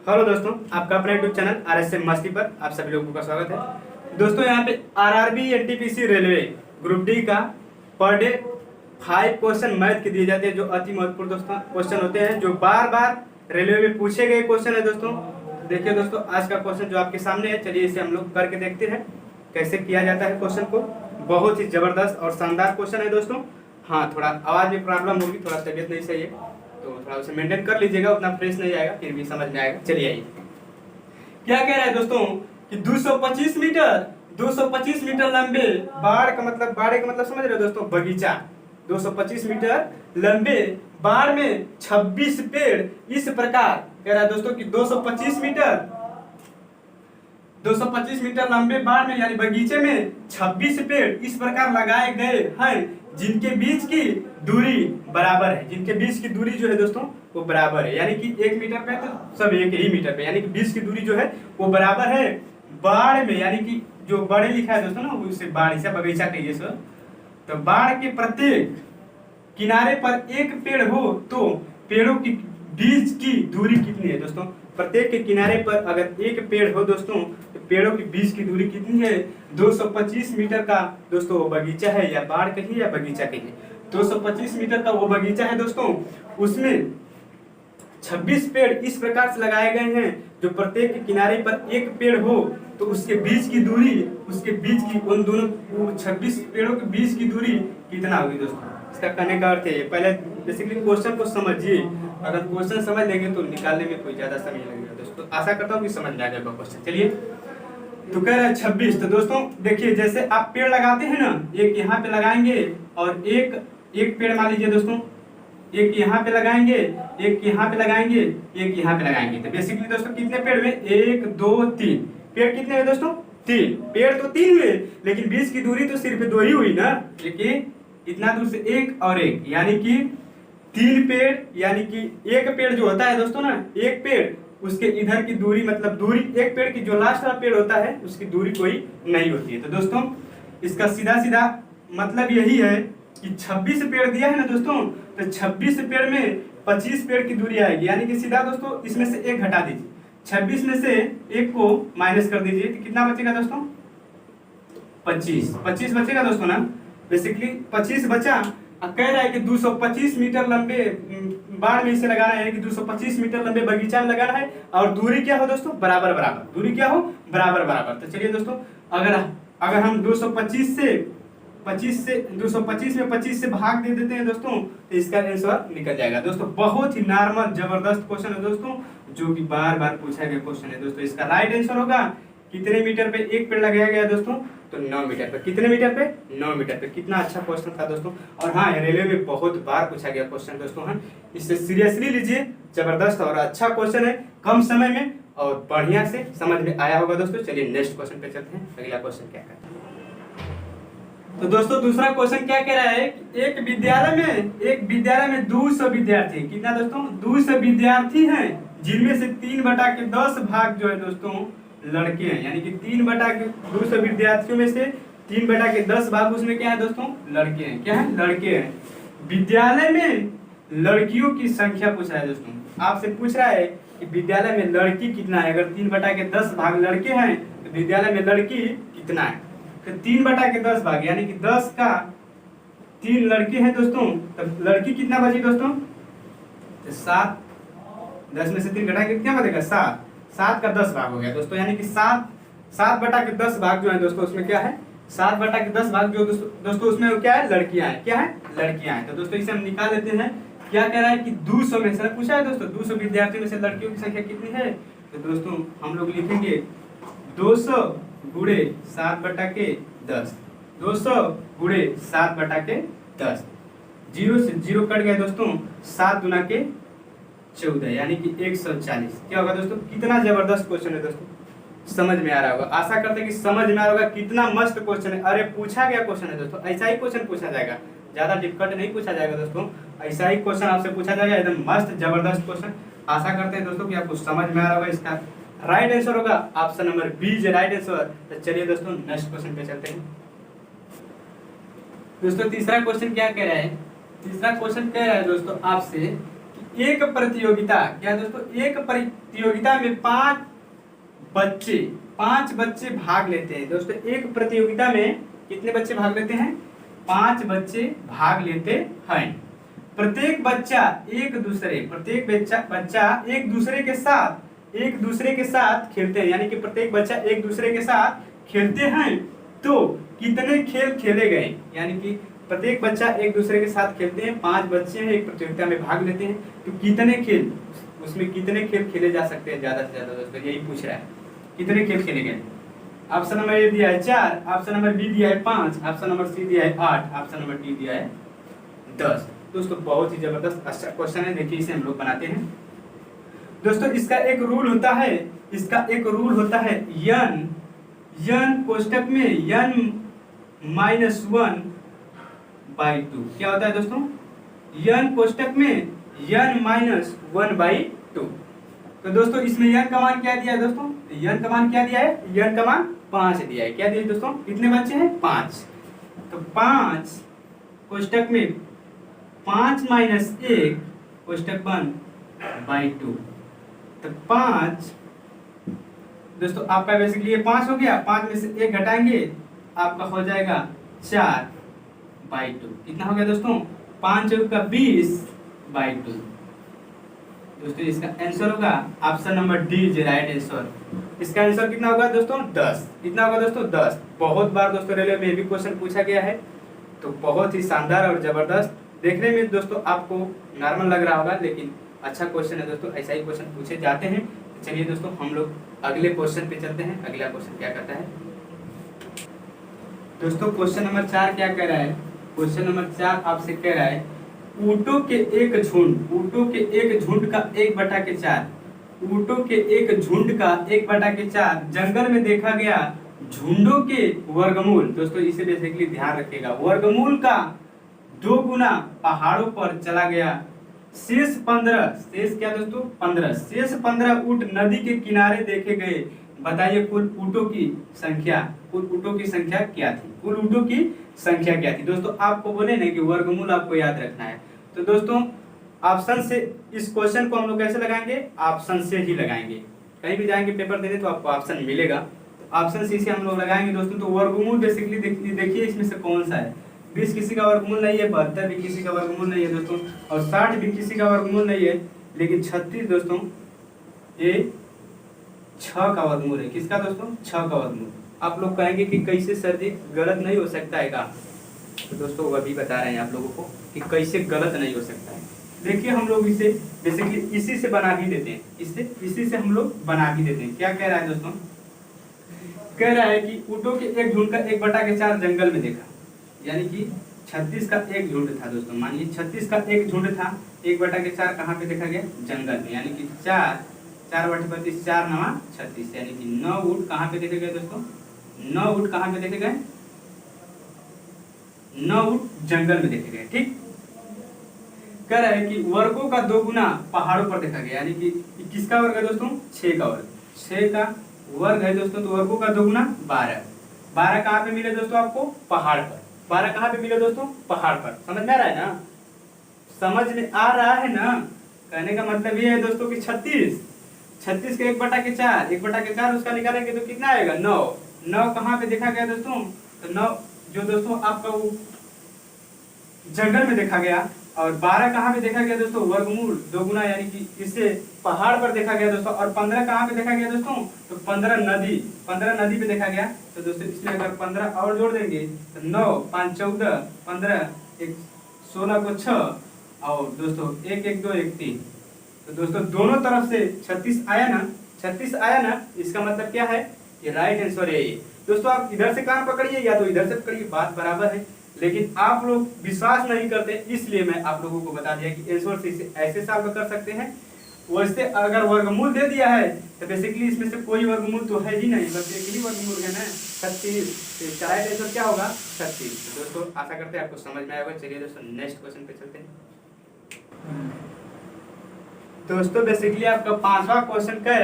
Hello दोस्तों, आपका अपना यूट्यूब चैनल RSM मस्ती पर आप सभी लोगों का स्वागत है। दोस्तों यहाँ पे RRB NTPC railway group D का पर डे 5 क्वेश्चन मैथ के दिए जाते हैं, जो अति महत्वपूर्ण दोस्तों क्वेश्चन होते हैं, जो बार बार रेलवे में पूछे गए क्वेश्चन है। दोस्तों देखिए दोस्तों, आज का क्वेश्चन जो आपके सामने है, चलिए इसे हम लोग करके देखते हैं कैसे किया जाता है क्वेश्चन को। बहुत ही जबरदस्त और शानदार क्वेश्चन है दोस्तों। हाँ, थोड़ा आवाज में प्रॉब्लम होगी, थोड़ा तबियत नहीं सही है तो थोड़ा उसे मेंटेन कर लीजिएगा, उतना फ्रेश नहीं आएगा, फिर भी समझ में आएगा। चलिए आइए, क्या कह रहा है दोस्तों कि 225 मीटर लंबे बाड़ का मतलब समझ रहे हो दोस्तों, बगीचा 225 मीटर लंबे बाड़ में 26 पेड़ इस प्रकार कह रहा है दोस्तों कि 225 मीटर लंबे बाड़ में यानी बगीचे में 26 पेड़ इस प्रकार लगाए गए हैं, जिनके बीच की दूरी बराबर है। जिनके बीच की दूरी जो है दोस्तों वो बराबर है, यानी कि 1 मीटर पे तो सब एक ही मीटर पे, यानी कि बीच की दूरी जो है वो बराबर है बाड़ में, यानी कि जो बड़े लिखा है दोस्तों ना, उसे बाड़ से बगीचा कहिए सर। तो बाड़ के प्रत्येक किनारे पर एक पेड़ हो तो पेड़ों की बीच की दूरी कितनी है दोस्तों? प्रत्येक के किनारे पर अगर एक पेड़ हो दोस्तों तो पेड़ों के बीच की दूरी कितनी है? 225 मीटर का दोस्तों वो बगीचा है, या बाड़ कहिए या बगीचा कहिए। 225 मीटर का वो बगीचा है दोस्तों, उसमें 26 पेड़ इस प्रकार से लगाए गए हैं, जो प्रत्येक के किनारे पर एक पेड़ हो तो उसके बीच की दूरी, उसके बीच की उन दोनों 26 पेड़ों के बीच की दूरी कितना होगी दोस्तों? इसका कहने का अर्थ है, पहले बेसिकली क्वेश्चन को समझिए। अगर क्वेश्चन समझ लेंगे तो निकालने में कोई ज्यादा समय लगेगा दोस्तों। आशा करता हूँ कि समझ में आ जाएगा क्वेश्चन। चलिए, तो कह रहा है 26। तो दोस्तों देखिए, जैसे आप पेड़ लगाते हैं ना, एक यहाँ पे लगाएंगे और एक पेड़ मान लीजिए दोस्तों, एक यहाँ पे लगाएंगे, एक यहाँ पे लगाएंगे, एक यहाँ पे लगाएंगे। तो बेसिकली दोस्तों कितने पेड़ हुए? 1 2 3 पेड़ कितने हुए दोस्तों? 3 पेड़ तो 3 हुए, लेकिन बीच की दूरी तो सिर्फ 2 ही हुई ना। देखिए इतना दूर से एक और एक, यानी कि 3 पेड़, यानी कि एक पेड़ जो होता है दोस्तों ना, एक पेड़ उसके इधर की दूरी, मतलब दूरी एक पेड़ की जो लास्ट वाला पेड़ होता है उसकी दूरी कोई नहीं होती है। तो दोस्तों इसका सीधा सीधा मतलब यही है कि 26 पेड़ दिया है ना दोस्तों, तो 26 पेड़ में 25 पेड़ की दूरी आएगी, यानी कि सीधा दोस्तों इसमें से एक घटा दीजिए, 26 में से एक को माइनस कर दीजिए, तो कितना बचेगा दोस्तों? 25 बचेगा दोस्तों ना। बेसिकली 25 बचा। कह रहा है कि 225 मीटर लंबे बाड़ में इसे लगाना है, कि 225 मीटर लंबे बगीचा में लगाना है, और दूरी क्या हो दोस्तों? बराबर बराबर। दूरी क्या हो? बराबर बराबर। तो चलिए दोस्तों, अगर हम 225 में 25 से भाग दे देते हैं दोस्तों, तो इसका आंसर निकल जाएगा दोस्तों। बहुत ही नॉर्मल जबरदस्त क्वेश्चन है दोस्तों, जो कि बार बार पूछा गया क्वेश्चन है दोस्तों। इसका राइट आंसर होगा कितने मीटर पे एक पेड़ लगाया गया दोस्तों? तो 9 मीटर पे। कितने मीटर पे? 9 मीटर पे। कितना अच्छा क्वेश्चन था दोस्तों। और हाँ, रेलवे में बहुत बार पूछा गया क्वेश्चन दोस्तों है, इससे सीरियसली लीजिए। जबरदस्त और अच्छा क्वेश्चन है, कम समय में और बढ़िया से समझ में आया होगा दोस्तों। चलिए नेक्स्ट क्वेश्चन पे चलते हैं। अगला क्वेश्चन क्या कहता है? तो दोस्तों दूसरा क्वेश्चन क्या कह रहा है कि एक विद्यालय में 200 विद्यार्थी, कितना दोस्तों? 200 विद्यार्थी हैं, जिनमें से 3/10 भाग जो है दोस्तों लड़के हैं, यानी कि 200 विद्यार्थियों में से 3/10 भाग उसमें क्या है दोस्तों? लड़के हैं। क्या है? लड़के हैं। विद्यालय में लड़कियों की संख्या पूछा है दोस्तों। आपसे पूछ रहा है कि विद्यालय में लड़की कितना है। अगर 3/10 भाग लड़के हैं तो विद्यालय में लड़की कितना है? तो 3/10 भाग, यानी कि 10 का 3 लड़के हैं दोस्तों, तब लड़की कितना बची दोस्तों? 7। 10 में से 3 घटा के कितना बचेगा? 7 का 10 भाग हो गया दोस्तों, यानी कि 7/10 भाग जो है दोस्तों, उसमें क्या है? 7/10 भाग जो दोस्तों उसमें क्या है? लड़कियां हैं। क्या है? लड़कियां हैं। तो दोस्तों इसे हम निकाल लेते हैं। क्या कह रहा है कि 200 में से पूछा है दोस्तों, 200 विद्यार्थियों में से लड़कियों की संख्या कितनी है? तो दोस्तों हम लोग लिखेंगे 200 गुणे 7/10। 200 गुणे 7/10। 0 से 0 कट गया दोस्तों, 7 गुना के 14, यानी कि 140। क्या होगा दोस्तों? कितना जबरदस्त क्वेश्चन है दोस्तों, समझ में आ रहा होगा। आशा करते हैं कि समझ में आ रहा होगा। कितना मस्त क्वेश्चन है, अरे पूछा गया क्वेश्चन है दोस्तों। ऐसा ही क्वेश्चन पूछा जाएगा, ज्यादा डिफिकल्ट नहीं पूछा जाएगा दोस्तों। ऐसा ही क्वेश्चन आपसे पूछा जाएगा, एकदम मस्त जबरदस्त क्वेश्चन। आशा करते हैं दोस्तों कि आपको समझ में आ रहा होगा। इसका राइट आंसर होगा ऑप्शन नंबर बी जो राइट आंसर। तो चलिए दोस्तों नेक्स्ट क्वेश्चन पे चलते हैं। दोस्तों तीसरा क्वेश्चन क्या कह रहा है? तीसरा क्वेश्चन कह रहा है दोस्तों आपसे एक प्रतियोगिता, क्या दोस्तों, एक प्रतियोगिता में पांच बच्चे भाग लेते हैं। दोस्तों एक प्रतियोगिता में कितने बच्चे भाग लेते हैं? 5 बच्चे भाग लेते हैं। प्रत्येक बच्चा एक दूसरे के साथ खेलते हैं, यानी कि प्रत्येक बच्चा एक दूसरे के साथ खेलते हैं। तो कितने खेल खेले गए? यानी कि प्रत्येक बच्चा एक दूसरे के साथ खेलते हैं, 5 बच्चे हैं एक प्रतियोगिता में भाग लेते हैं, तो कितने खेल, उसमें कितने खेल खेले जा सकते हैं ज्यादा से ज्यादा? दोस्तों यही पूछ रहा है, कितने खेल खेले गए। ऑप्शन नंबर ए दिया है 4, ऑप्शन नंबर बी दिया है 5, ऑप्शन नंबर सी दिया है 8, ऑप्शन नंबर डी दिया है 10। दोस्तों बहुत ही जबरदस्त अच्छा क्वेश्चन है, देखिए इसे हम लोग बनाते हैं। दोस्तों इसका एक रूल होता है n कोष्टक में n-1/2। क्या होता है दोस्तों? n कोष्टक में n-1/2। तो दोस्तों इसमें n का मान क्या दिया है दोस्तों? n का मान क्या दिया है? n का मान 5 दिया है। क्या दिया है दोस्तों? कितने बच्चे हैं? 5। तो 5 कोष्टक में 5 - 1 कोष्टक 1/2। तो 5 दोस्तों आपका बेसिकली ये 5 हो गया, 5 में से 1 घटाएंगे आपका हो जाएगा 4/2। कितना हो गया दोस्तों? 5 × 20/2। दोस्तों इसका आंसर होगा option number D is right answer. इसका आंसर कितना होगा दोस्तों? 10। कितना होगा दोस्तों? 10। बहुत बार दोस्तों रेलवे में भी क्वेश्चन पूछा गया है, तो बहुत ही शानदार और जबरदस्त। देखने में दोस्तों आपको नॉर्मल लग रहा होगा, लेकिन अच्छा क्वेश्चन है दोस्तों, ऐसा ही क्वेश्चन पूछे जाते हैं। तो चलिए दोस्तों हम लोग अगले क्वेश्चन पे चलते हैं। अगला क्वेश्चन क्या कहता है दोस्तों? क्वेश्चन नंबर 4 क्या कह रहा है? क्वेश्चन नंबर 4 आपसे कह रहा है ऊँटों के एक झुंड का 1/4 ऊँटों के एक झुंड का 1/4 जंगल में देखा गया। झुंडों के वर्गमूल, दोस्तों इसे बेसिकली ध्यान रखिएगा, वर्गमूल का 2 गुना पहाड़ों पर चला गया। शेष 15 ऊँट नदी के किनारे देखे गए। बताइए कुल ऊँटों की संख्या क्या थी? दोस्तों आपको बोले ना कि वर्गमूल आपको याद रखना है, तो दोस्तों ऑप्शन से इस क्वेश्चन को हम लोग कैसे लगाएंगे? ऑप्शन से ही लगाएंगे। कहीं भी जाएंगे पेपर देने तो आपको ऑप्शन मिलेगा, तो ऑप्शन सी से हम लोग लगाएंगे दोस्तों। तो वर्गमूल बेसिकली देखिए इसमें से कौन सा है। 20 किसी का वर्गमूल नहीं है, 72 भी किसी का वर्गमूल नहीं है दोस्तों, और 60 भी किसी का वर्गमूल नहीं है, लेकिन 36 दोस्तों ये 6 का वर्गमूल है। किसका दोस्तों? 6 का वर्गमूल। आप लोग कहेंगे कि कैसे सर जी गलत नहीं हो सकता है का? तो दोस्तों वो अभी बता रहे हैं आप लोगों को कि कैसे गलत नहीं हो सकता है। देखिए हम लोग इसे बेसिकली इसी से बना भी देते हैं, इसी से हम लोग बना भी देते हैं। क्या कह रहा है दोस्तों? कह रहा है कि ऊँटों के एक झुंड का 1/4 जंगल में देखा, यानी कि 36 का एक झुंड था दोस्तों। मानिए 36 का एक झुंड था, 1/4 कहाँ पे देखा गया? जंगल में, यानी कि 4 4/32 4 9 36, यानी कि 9 ऊँट कहाँ पे देखे गए दोस्तों? 9 ऊँट कहाँ पे देखे गए? 9 ऊँट जंगल में देखे गए। ठीक, कह रहा है कि वर्गों का 2 गुना पहाड़ों पर देखा गया, यानी कि किसका वर्ग है दोस्तों? 6 का वर्ग। 6 का वर्ग है दोस्तों, तो वर्गों का 2 गुना 12। 12 कहाँ पे मिले दोस्तों आपको? पहाड़ पर। 12 कहाँ पे मिले दोस्तों? पहाड़ पर। समझ में आ रहा है ना? समझ में आ रहा है ना? कहने का मतलब ये है दोस्तों कि 36 का 1/4 उसका निकालेंगे तो कितना आएगा? 9 कहाँ पे देखा गया दोस्तों? तो 9 जो दोस्तों आपका वो जंगल में देखा गया, और 12 कहाँ पे देखा गया दोस्तों? वर्गमूल 2 गुना, यानी कि इससे पहाड़ पर देखा गया दोस्तों। और 15 कहाँ पे देखा गया दोस्तों? तो 15 नदी पे देखा गया। तो दोस्तों इसमें अगर 15 और जोड़ देंगे तो 9 5 14 15 1 16 को 6, और दोस्तों 1 1 2 1 3। तो दोस्तों दोनों तरफ से 36 आया ना, इसका मतलब क्या है? ये राइट आंसर है ये। दोस्तों आप इधर से कान पकड़िए या तो इधर से पकड़िए, बात बराबर है, लेकिन आप लोग विश्वास नहीं करते, इसलिए मैं आप लोगों को बता दिया कि आंसर से ऐसे सॉल्व कर सकते हैं। वैसे अगर वर्गमूल दे दिया है तो बेसिकली इसमें से कोई वर्गमूल तो है ही नहीं, बस एक ही वर्गमूल है ना, 36। राइट आंसर क्या होगा? 36। तो दोस्तों आशा करते हैं आपको समझ में आएगा। चलिए दोस्तों नेक्स्ट क्वेश्चन पे चलते हैं। दोस्तों बेसिकली आपका 5वां क्वेश्चन कह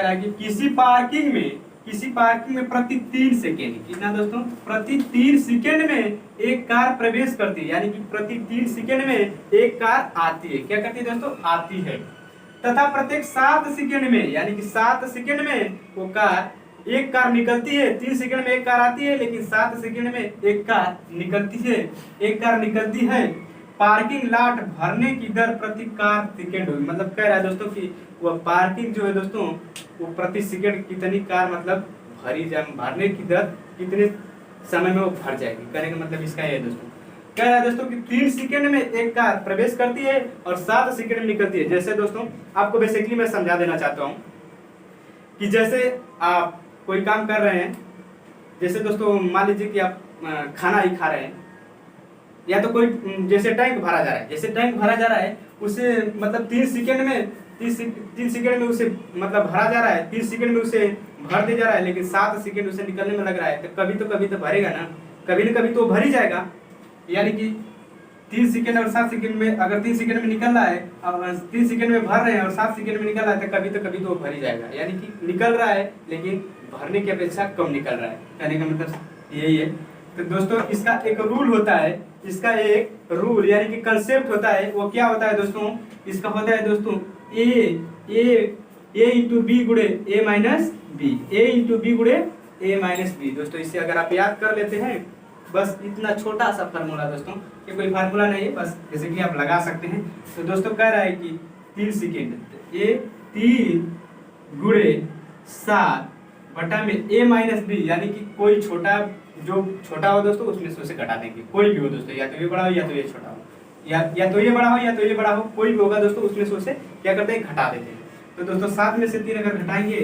रहा है कि किसी पार्किंग में किसी पार्किंग में प्रति 3 सेकेंड, कितना दोस्तों, प्रति 3 सेकेंड में एक कार प्रवेश करती है, यानी कि प्रति 3 सेकेंड में एक कार आती है। क्या करती है दोस्तों, आती है। तथा प्रत्येक 7 सेकेंड में, यानी कि 7 सेकेंड में वो कार एक कार निकलती है। 3 सेकेंड में एक कार आती है, लेकिन 7 सेकेंड में एक कार निकलती है, एक कार निकलती है। पार्किंग लॉट भरने की दर प्रति कार सेकेंड होगी। मतलब कह रहा है दोस्तों कि वह पार्किंग जो है दोस्तों, वो प्रति सेकेंड कितनी कार मतलब भरने की दर कितने समय में वो भर जाएगी। कहने का मतलब इसका ये है दोस्तों, कह रहा है दोस्तों कि 3 सेकेंड में एक कार प्रवेश करती है और 7 सेकेंड में निकलती है। जैसे दोस्तों आपको बेसिकली मैं समझा देना चाहता हूँ कि जैसे आप कोई काम कर रहे हैं, जैसे दोस्तों मान लीजिए कि आप खाना ही खा रहे हैं, या तो कोई जैसे टैंक भरा जा रहा है, जैसे टैंक भरा जा रहा है उसे मतलब 3 सेकेंड में उसे मतलब भरा जा रहा है, 3 सेकेंड में उसे भर दिया जा रहा है, लेकिन 7 सेकेंड उसे निकलने में लग रहा है। तो कभी तो भरेगा ना, कभी न कभी तो भर ही जाएगा। यानी कि 3 सेकेंड और 7 सेकेंड में, अगर 3 सेकेंड में निकल रहा है और 3 सेकेंड में भर रहे हैं और 7 सेकेंड में निकल रहा है, तो कभी तो भर ही जाएगा। यानी कि निकल रहा है लेकिन भरने की अपेक्षा कम निकल रहा है। कहने का मतलब यही है। तो दोस्तों इसका एक रूल होता है, इसका एक रूल यानी कि कंसेप्ट होता है। वो क्या होता है दोस्तों, इसका होता है दोस्तों ए इंटू बी गुणे ए माइनस बी, ए इंटू बी गुणे ए माइनस बी। दोस्तों इसे अगर आप याद कर लेते हैं, बस इतना छोटा सा फार्मूला दोस्तों, ये कोई फार्मूला नहीं है, बस जैसे कि आप लगा सकते हैं। तो दोस्तों कह रहा है कि 3 सेकेंड, ये 3 गुणे 7 बटा में ए माइनस बी, यानी कि कोई छोटा जो छोटा हो दोस्तों उसमें से उसे घटा देंगे। कोई भी हो दोस्तों, या तो ये बड़ा हो या तो ये छोटा हो, या तो ये बड़ा हो या तो ये बड़ा हो, कोई भी होगा दोस्तों, उसमें से उसे क्या करते हैं, घटा देते हैं। तो दोस्तों 7 में से 3 अगर घटाएंगे,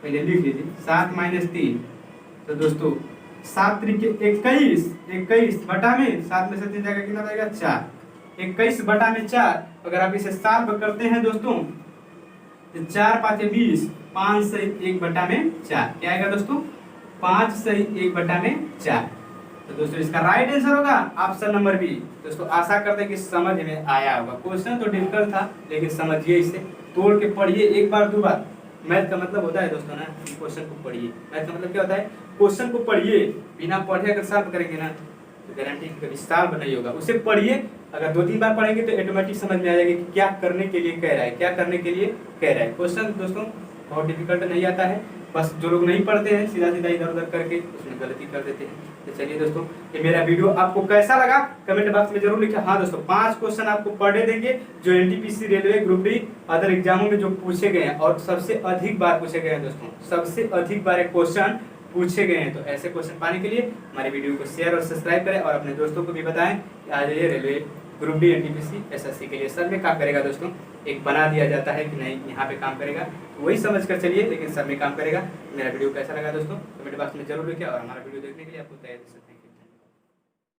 पहले लिख लीजिए 7 माइनस 3, तो दोस्तों 7 त्रिके 21 बटा में 7 में से 3 जाएगा कितना जाएगा 4, 21 बटा में 4। अगर आप इसे सॉल्व करते हैं दोस्तों तो 4 5 20, 5 से 1 बटा में 4 क्या आएगा दोस्तों, 5 से 1 बटा में 4। तो दोस्तों इसका राइट आंसर होगा ऑप्शन नंबर बी। दोस्तों आशा करते हैं कि समझ में आया होगा। क्वेश्चन तो डिफिकल्ट था, लेकिन समझिए, इसे तोड़ के पढ़िए एक बार 2 बार। मैथ का मतलब होता है दोस्तों ना, क्वेश्चन को पढ़िए। मैथ का मतलब क्या होता है, क्वेश्चन को पढ़िए, बिना पढ़े अगर सॉल्व करेंगे ना तो गारंटी कभी सॉल्व नहीं होगा। उसे पढ़िए, अगर 2-3 बार पढ़ेंगे तो ऑटोमेटिक समझ में आ जाएगा कि क्या करने के लिए कह रहा है, क्या करने के लिए कह रहा है। क्वेश्चन दोस्तों बहुत डिफिकल्ट नहीं आता है, बस जो लोग नहीं पढ़ते हैं सीधा सीधा इधर उधर करके उसमें गलती कर देते हैं। तो चलिए दोस्तों, ये मेरा वीडियो आपको कैसा लगा कमेंट बॉक्स में जरूर लिखिए। हाँ दोस्तों, 5 क्वेश्चन आपको पर डे देंगे जो NTPC, railway, group D other एग्जामों में जो पूछे गए हैं और सबसे अधिक बार पूछे गए हैं दोस्तों, सबसे अधिक बार क्वेश्चन पूछे गए हैं। तो ऐसे क्वेश्चन पाने के लिए हमारे वीडियो को शेयर और सब्सक्राइब करें और अपने दोस्तों को भी बताएं कि आ जाइए railway, group D, NTPC, SSC के लिए सब में काम करेगा दोस्तों। एक बना दिया जाता है कि नहीं यहाँ पे काम करेगा, तो वही समझ कर चलिए, लेकिन सब में काम करेगा। मेरा वीडियो कैसा लगा दोस्तों कमेंट बॉक्स में जरूर लिखिए और हमारा वीडियो देखने के लिए आपको तैयार कर सकते हैं।